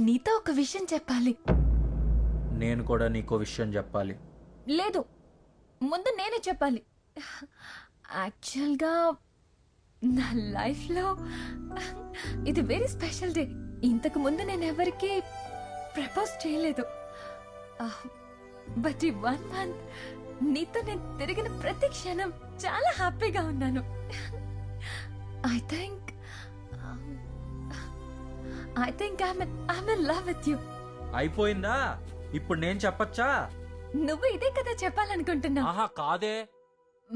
నీతో ఒక విషయం చెప్పాలి. నేను కూడా నీకో విషయం చెప్పాలి. లేదు, ముందు నేనే చెప్పాలి. యాక్చువల్గా నా లైఫ్లో ఇది వెరీ స్పెషల్ డే. ఇంతకు ముందు నేను ఎవరికి ప్రపోజ్ చేయలేదు. బట్ ఈ 1 month నీతో నేను తిరిగిన ప్రతి క్షణం చాలా హ్యాపీగా ఉన్నాను. I think I'm in love with you. అయిపోయిందా? ఇప్పుడు నేను చెప్పచ్చా? నువ్వు ఇదే కదా చెప్పాలనుకుంటున్నావు. ఆహా కాదే.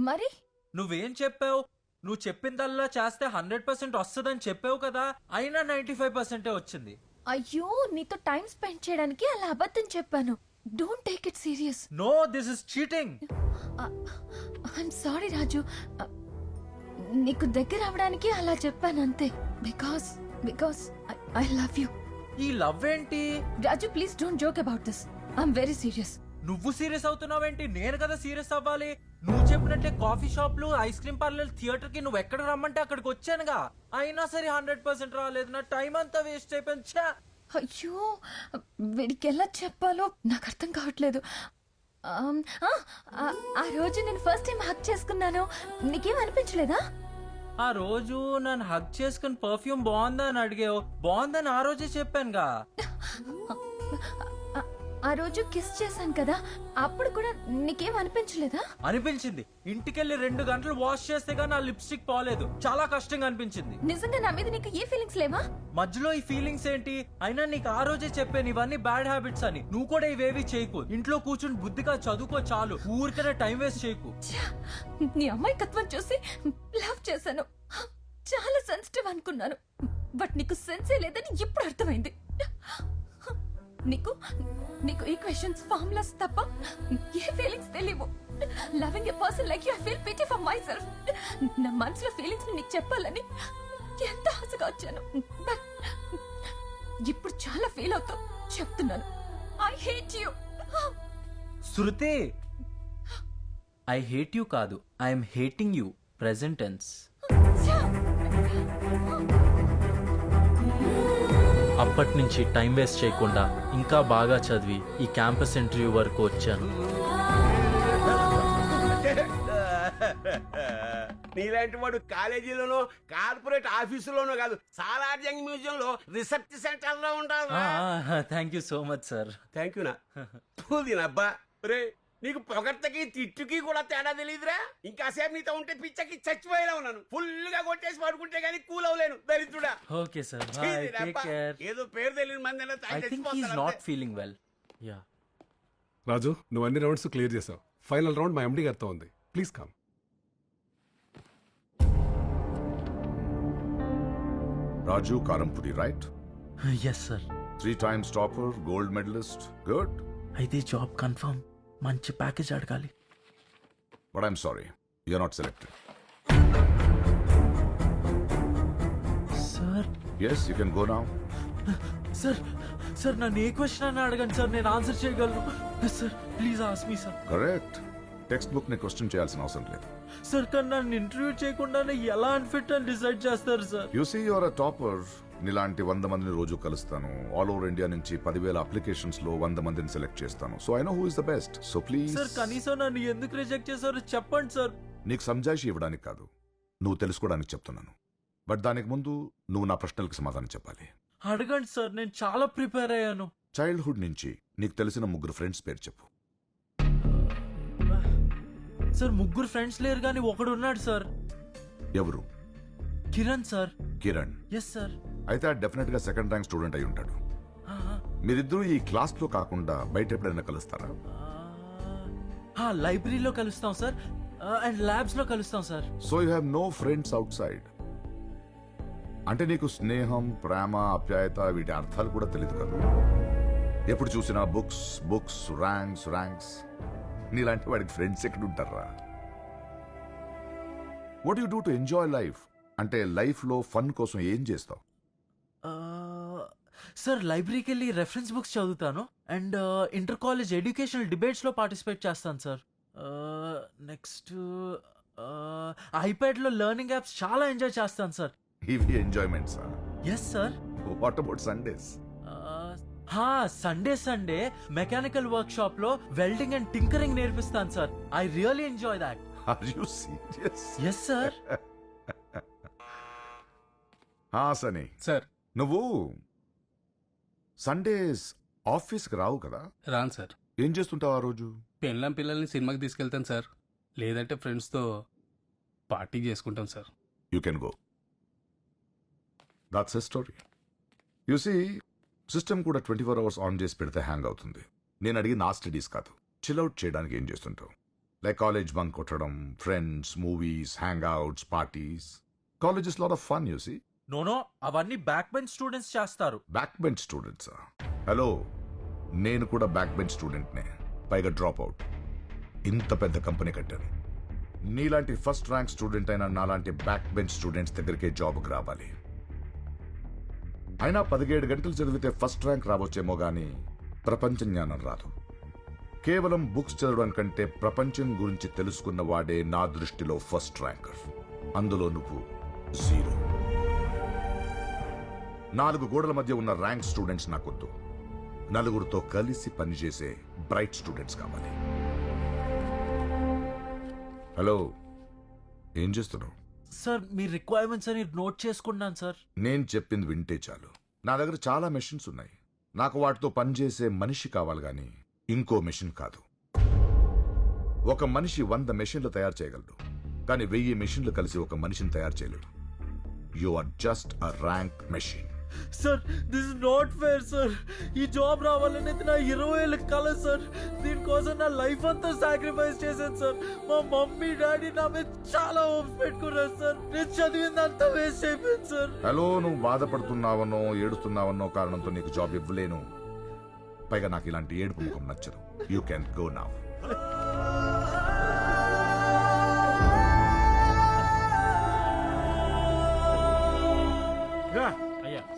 మరి నువ్వేం చెప్పావు? నువ్వు చెప్పిందల్లా చేస్తే 100% వస్తుందని చెప్పావు కదా, అయినా 95% వచ్చింది. అయ్యో, నీతో టైం స్పెండ్ చేయడానికి అలా అబద్ధం చెప్పాను. Don't take it serious. No, this is cheating. I'm sorry Raju. నీకు దగ్గర అవడానికి అలా చెప్పాను అంతే. Because I love you. ఈ లవ్ ఏంటి? Raju, please don't joke about this. I'm very serious. నువ్వు సీరియస్ అవుతున్నావేంటి? నేను కదా సీరియస్ అవ్వాలి. నువ్వు చెప్పినట్టే కాఫీ షాప్లు, ఐస్ క్రీమ్ పార్లర్, థియేటర్ కి నువ్వు ఎక్కడ రమ్మంటే అక్కడికి వచ్చానుగా. అయినా సరే 100% రాలేదు. నా టైం అంతా వేస్ట్ అయిపోయింది. ఛా! అయ్యో, వీడికి ఎలా చెప్పాలో నాకు అర్థం కావట్లేదు. ఆ రోజు నేను ఫస్ట్ టైం హక్ చేసుకున్నాను. నీకేం అనిపించలేదా? ఆ రోజు నన్ను హగ్ చేసుకుని పర్ఫ్యూమ్ బాగుందా అని అడిగావు. బాగుందని ఆ రోజే చెప్పానుగా. ఆ రోజు కిస్ చేశాను కదా, అప్పుడు కూడా నీకేం అనిపించలేదా? అనిపించింది. ఇంటికెళ్ళి 2 గంటలు వాష్ చేస్తే గానీ నా లిప్స్టిక్ పోలేదు. చాలా కష్టంగా అనిపించింది. నిజంగా నా మీద నీకు ఏ ఫీలింగ్స్ లేవా? మధ్యలో ఈ ఫీలింగ్స్ ఏంటి? అయినా నీకు ఆ రోజే చెప్పాను ఇవన్నీ బ్యాడ్ హ్యాబిట్స్ అని. నువ్వు కూడా ఇవేవి చేయకు. ఇంట్లో కూర్చుని బుద్ధిగా చదువుకో చాలు. ఊరికనే టైం వేస్ట్ చేయకు. నీ అమ్మాయికత్వం చూసి లవ్ చేశాను. చాలా సెన్సిటివ్ అనుకున్నాను. బట్ నీకు సెన్సే లేదని ఇప్పుడు అర్థమైంది. నీకు ఈక్వేషన్స్, ఫార్ములాస్ తప్ప ఏ ఫీలింగ్స్ తెలియవు. Loving a person like you, I feel pity for my self. నా మనసులో ఫీలింగ్స్ నీకు చెప్పాలని ఎంత ఆశగా వచ్చాను. బట్ ఇప్పుడు చాలా ఫీల్ అవుతూ చెప్తున్నాను. I hate you. Shruti, I hate you కాదు, I'm hating you. Present tense. అప్పటి నుంచి టైం వేస్ట్ చేయకుండా ఇంకా బాగా చదివి ఈ క్యాంపస్ ఇంటర్వ్యూ వరకు వచ్చాను. నీలాంటి వాడు కాలేజీలోనో కార్పొరేట్ ఆఫీసులోనో కాదు, సాలార్జంగ్ మ్యూజియం లో రీసెర్చ్ సెంటర్ లో ఉంటారు. Thank you so much sir. Thank యూనా దీనబ్బా. రే, నీకు పొగడ్తకి తిట్టుకి కూడా తేడా తెలియదురా. ఇంకాసేపు నీతో ఉంటే పిచ్చకి చచ్చిపోయేలా ఉన్నాను. ఫుల్ గా కొట్టేసి పడుకుంటే గానీ కూల్ అవ్వలేను దరిద్రుడా. Okay sir, bye, take care. ఏదో పేరు తెలియని మంది I think he is not feeling well. Yeah. Raju, నువ్వు అన్ని రౌండ్స్ క్లియర్ చేసావు. ఫైనల్ రౌండ్ మా ఎండి గారితో ఉంది. Please come. Raju Karampudi, right? Yes sir. 3 times topper, gold medalist. Good. అయితే జాబ్ కన్ఫర్మ్. మంచి ప్యాకేజ్ అడగాలి. But I'm sorry, you're not selected. Sir. Yes, you can go now. Sir నన్ను ఏ question అని అడగండి సార్, నేను ఆన్సర్ చేయగలను. Sir please ask me sir. Correct. Text book ని క్వశ్చన్ చేయాల్సిన అవసరం లేదు. సార్ కానీ నన్ను ఇంటర్వ్యూ చేయకుండానే ఎలా అన్ఫిట్ అని డిసైడ్ చేస్తారు sir? You see your a topper. నీలాంటి 100 మందిని రోజు కలుస్తాను. ఆల్ ఓవర్ ఇండియా నుంచి 10,000 అప్లికేషన్స్ లో 100 మందిని సెలెక్ట్ చేస్తాను. So I know who is the best. So please. Sir కనీసం నన్ను ఎందుకు రిజెక్ట్ చేశారో చెప్పండి సార్. నీకు సంజాయిషి ఇవ్వడానికి కాదు, నువ్వు తెలుసుకోవడానికి చెప్తున్నాను. బట్ దానికి ముందు నువ్వు నా ప్రశ్నలకు సమాధానం చెప్పాలి. అడగండి సార్, నేను చాలా ప్రిపేర్ అయ్యాను. చైల్డ్హుడ్ నుంచి నీకు తెలిసిన 3 ఫ్రెండ్స్ పేరు చెప్పు. సార్ 3 ఫ్రెండ్స్ లేరు కానీ ఒకడు ఉన్నాడు సార్. ఎవరు? Kiran sir. Kiran? Yes sir. అయితే డెఫినెట్ గా 2nd ర్యాంక్ స్టూడెంట్ అయి ఉంటాడు. మీరిద్దరూ ఈ క్లాస్ లో కాకుండా బయట ఎప్పుడైనా కలుస్తారా? లైబ్రరీలో కలుస్తాం సార్, అండ్ ల్యాబ్స్ లో కలుస్తాం sir. So you have no friends outside. అంటే నీకు స్నేహం, ప్రేమ, ఆప్యాయత వీటి అర్థాలు కూడా తెలియదు కదా. ఎప్పుడు చూసినా బుక్స్ బుక్స్, ర్యాంక్స్ ర్యాంక్స్. నీలాంటి వాడికి ఫ్రెండ్స్ ఎక్కడ ఉంటారా? What you do to enjoy life? అంటే లైఫ్ లో ఫన్ కోసం ఏం చేస్తావు? సార్ లైబ్రరీకి వెళ్ళి రెఫరెన్స్ బుక్స్ చదువుతాను, and inter college educational debates లో పార్టిసిపేట్ చేస్తాను సార్. నెక్స్ట్ ఐప్యాడ్ లో లెర్నింగ్ యాప్స్ చాలా ఎంజాయ్ చేస్తాను సార్. ఇవి enjoyments? Yes sir. What about Sundays? హా సండే మెకానికల్ వర్క్ షాప్ లో వెల్డింగ్ అండ్ టింకరింగ్ నేర్పిస్తాను sir. I really enjoy that. Are you serious? Yes sir. సనీ, sir నువ్వు Sundays ఆఫీస్కి రావు కదా? రాను సార్. ఏం చేస్తుంటావు ఆ రోజు? పెళ్ళం పిల్లల్ని సినిమాకి తీసుకెళ్తాను సార్. లేదంటే ఫ్రెండ్స్తో పార్టీ చేసుకుంటాం sir. You can go. That's a story. You see, system కూడా 24 అవర్స్ ఆన్ చేసి పెడితే హ్యాంగ్ అవుతుంది. నేను అడిగి నా స్టడీస్ కాదు, చిల్అవుట్ చేయడానికి ఏం చేస్తుంటావు? లైక్ కాలేజ్ బంక్ కొట్టడం, friends, movies, hangouts, parties. College is lot of fun. You see. No అవన్నీ బ్యాక్ బెంచ్ స్టూడెంట్స్ చేస్తారు. బ్యాక్ బెంచ్ స్టూడెంట్సా? హలో, నేను కూడా బ్యాక్ బెంచ్ స్టూడెంట్నే, పైగా డ్రాప్ అవుట్. ఇంత పెద్ద కంపెనీ కట్టాను. నీలాంటి ఫస్ట్ ర్యాంక్ స్టూడెంట్ అయినా నాలాంటి బ్యాక్ బెంచ్ స్టూడెంట్స్ దగ్గరికే జాబ్కి రావాలి. అయినా 17 గంటలు చదివితే ఫస్ట్ ర్యాంక్ రావచ్చేమో గానీ ప్రపంచ జ్ఞానం రాదు. కేవలం బుక్స్ చదవడం కంటే ప్రపంచం గురించి తెలుసుకున్న వాడే నా దృష్టిలో ఫస్ట్ ర్యాంకర్. అందులో నువ్వు జీరో. 4 గోడల మధ్య ఉన్న ర్యాంక్ స్టూడెంట్స్ నాకొద్దు. నలుగురితో కలిసి పనిచేసే బ్రైట్ స్టూడెంట్స్ కావాలి. హలో, ఏం చేస్తున్నావు? సార్ మీ రిక్వైర్మెంట్స్ అని నోట్ చేసుకున్నాను సార్. నేను చెప్పింది వింటే చాలు. నా దగ్గర చాలా మెషిన్స్ ఉన్నాయి. నాకు వాటితో పనిచేసే మనిషి కావాలి గాని ఇంకో మెషిన్ కాదు. ఒక మనిషి 100 మెషిన్లు తయారు చేయగలడు, కానీ 1000 మెషిన్లు కలిసి ఒక మనిషిని తయారు చేయలేడు. You are just a rank machine. Sir this is not fair sir. ఈ జాబ్ రావాలనేది నా 20 ఏళ్ళ కల సార్. దీనికోసం నా లైఫ్ అంతా సాక్రిఫైస్ చేశాను సార్. మా మమ్మీ డాడీ నా మీద చాలా హోప్స్ పెట్టుకున్నారు సార్. నేను చదివిందంతా వేస్ట్ అయిపోయింది సార్. హలో, నువ్వు బాధపడుతున్నావనో ఏడుస్తున్నావన్నో కారణంతో నీకు జాబ్ ఇవ్వలేను. పైగా నాకు ఇలాంటి ఏడుపు ముఖం నచ్చదు. You can go now.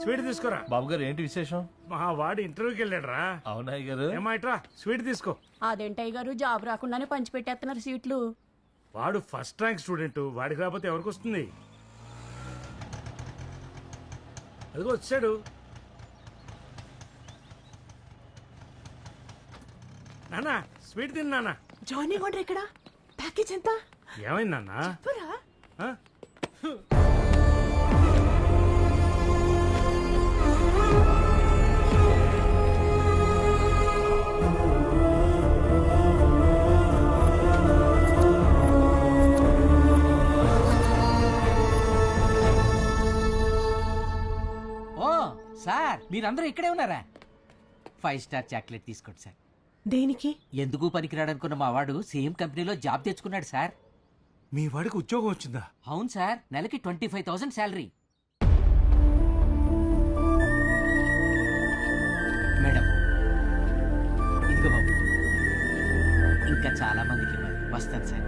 Sweet తీసుకురా. బాబు గారు ఏంటి విశేషం? మా వాడు ఇంటర్వ్యూకి వెళ్ళాడురా. అవునా గారు? ఏమాయిట్రా, స్వీట్ తీసుకో. అదేంటయ్య గారు, జాబ్ రాకుండానే పంచిపెట్టేస్తున్నారు సీట్లు. వాడు ఫస్ట్ ర్యాంక్ స్టూడెంట్, వాడికి రాకపోతే ఎవరికి వస్తుంది? అదిగో వచ్చాడు. నానా స్వీట్ తిన్నానా? జాయినింగ్ ఆర్డర్ ఎక్కడ? ప్యాకేజ్ ఎంత? ఏమైంది నాన్నా? చెప్పరా? ఆ? సార్ మీరందరూ ఇక్కడే ఉన్నారా? 5 స్టార్ చాక్లెట్ తీసుకోండి సార్. దేనికి? ఎందుకు పనికిరాడనుకున్న మా వాడు సేమ్ కంపెనీలో జాబ్ తెచ్చుకున్నాడు సార్. మీ వాడికి ఉద్యోగం వచ్చిందా? అవును సార్, నెలకి 25,000 శాలరీ. మేడం ఇదిగో బాబు, ఇంకా చాలా మందికి ఇవ్వాలి. వస్తాను sir.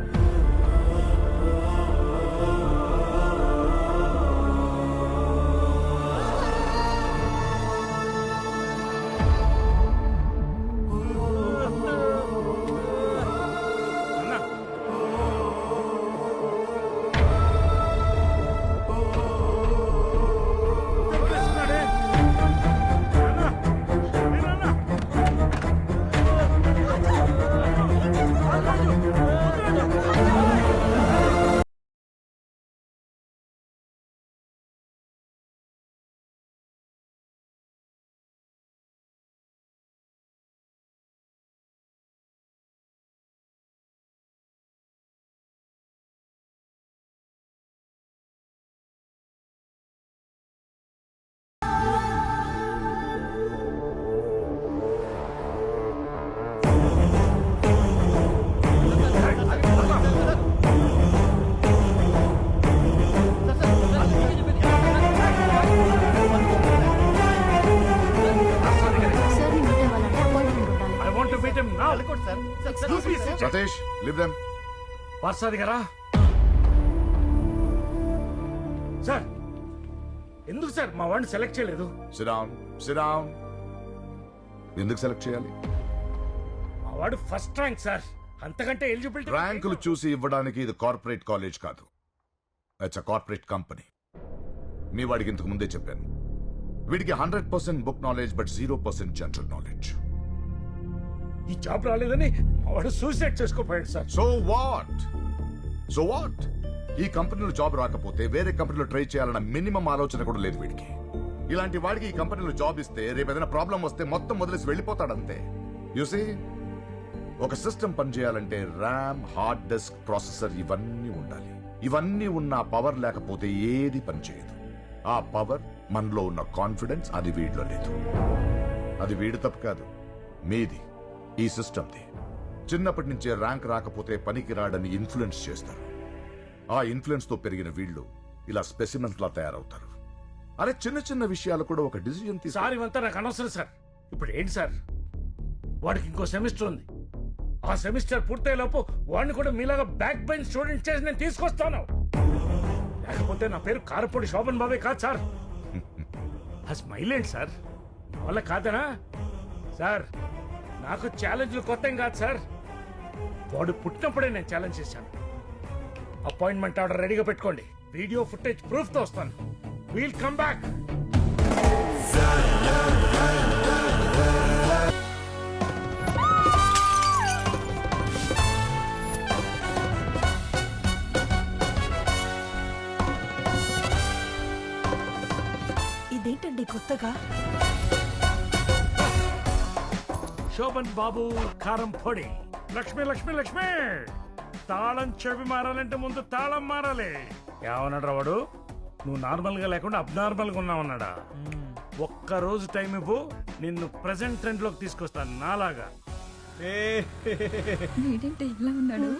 Satish, leave them. Parsadi గారా? సార్ ఎందుకు సార్ మా వాడిని సెలెక్ట్ చేయలేదు? Sit down, sit down. ఎందుకు సెలెక్ట్ చేయాలి? మా వాడు ఫస్ట్ ర్యాంక్ సార్, అంతకంటే ఎలిజిబిలిటీ. ర్యాంకులు చూసి ఇవ్వడానికి ఇది కార్పొరేట్ కాలేజ్ కాదు. It's a corporate company. మీ వాడికి ఇంతకు ముందే చెప్పాను, వీడికి 100% book knowledge but 0% general knowledge. ఈ జాబ్ రాలేదని వాడు సూసైడ్ చేసుకోపోయాడు సార్. సో వాట్ ఈ కంపెనీలో జాబ్ రాకపోతే వేరే కంపెనీలో ట్రై చేయాలన్న మినిమం ఆలోచన కూడా లేదు వీడికి. ఇలాంటి వాడికి ఈ కంపెనీలో జాబ్ ఇస్తే రేపు ఏదైనా ప్రాబ్లం వస్తే మొత్తం వదిలేసి వెళ్ళిపోతాడంతే. యూసీ ఒక సిస్టమ్ పనిచేయాలంటే ర్యామ్, హార్డ్ డిస్క్, ప్రాసెసర్ ఇవన్నీ ఉండాలి. ఇవన్నీ ఉన్న పవర్ లేకపోతే ఏది పనిచేయదు. ఆ పవర్ మనలో ఉన్న కాన్ఫిడెన్స్ అది వీడిలో లేదు. అది వీడి తప్పు కాదు, మీది, ఈ సిస్టమ్ది. చిన్నప్పటి నుంచే ర్యాంక్ రాకపోతే పనికి రాడని ఇన్ఫ్లుయెన్స్ చేస్తారు. ఆ ఇన్ఫ్లుయెన్స్ తో పెరిగిన వీళ్ళు ఇలా స్పెసిమెన్స్ లా తయారవుతారు. అరే చిన్న చిన్న విషయాలు కూడా ఒక డిసిజన్ సార్ ఇవంతా నాకు అనవసరం సార్. ఇప్పుడు ఏంటి సార్, వాడికి ఇంకో సెమిస్టర్ ఉంది. ఆ సెమిస్టర్ పూర్తయ్యేలోపు వాడిని కూడా మీలాగా బ్యాక్ బెంచ్ స్టూడెంట్ చేసి నేను తీసుకొస్తాను. లేకపోతే నా పేరు కారపొడి శోభన్ బాబే కాదు సార్. ఆ స్మైల్ ఏంటి సార్, నా వల్ల కాదనా సార్? నాకు ఛాలెంజ్లు కొత్త ఏం కాదు సార్. వాడు పుట్టినప్పుడే నేను ఛాలెంజ్ చేశాను. అపాయింట్మెంట్ ఆర్డర్ రెడీగా పెట్టుకోండి. వీడియో ఫుటేజ్ ప్రూఫ్ తో వస్తాను. We'll come back. ఇదేంటండి కొత్తగా? శోభన్ బాబు కారం పొడి. లక్ష్మి లక్ష్మి లక్ష్మి, తాళం చెవి మారాలంటే ముందు తాళం మారాలి. ఏమన్నాడు వాడు? నువ్వు నార్మల్ గా లేకుండా అబ్నార్మల్ గా ఉన్నావన్నాడా? ఒక్క రోజు టైం ఇవ్వు, నిన్ను ప్రెసెంట్ ట్రెండ్ లోకి తీసుకొస్తాను నాలాగా. వీడేంటి ఇలా ఉన్నాడు?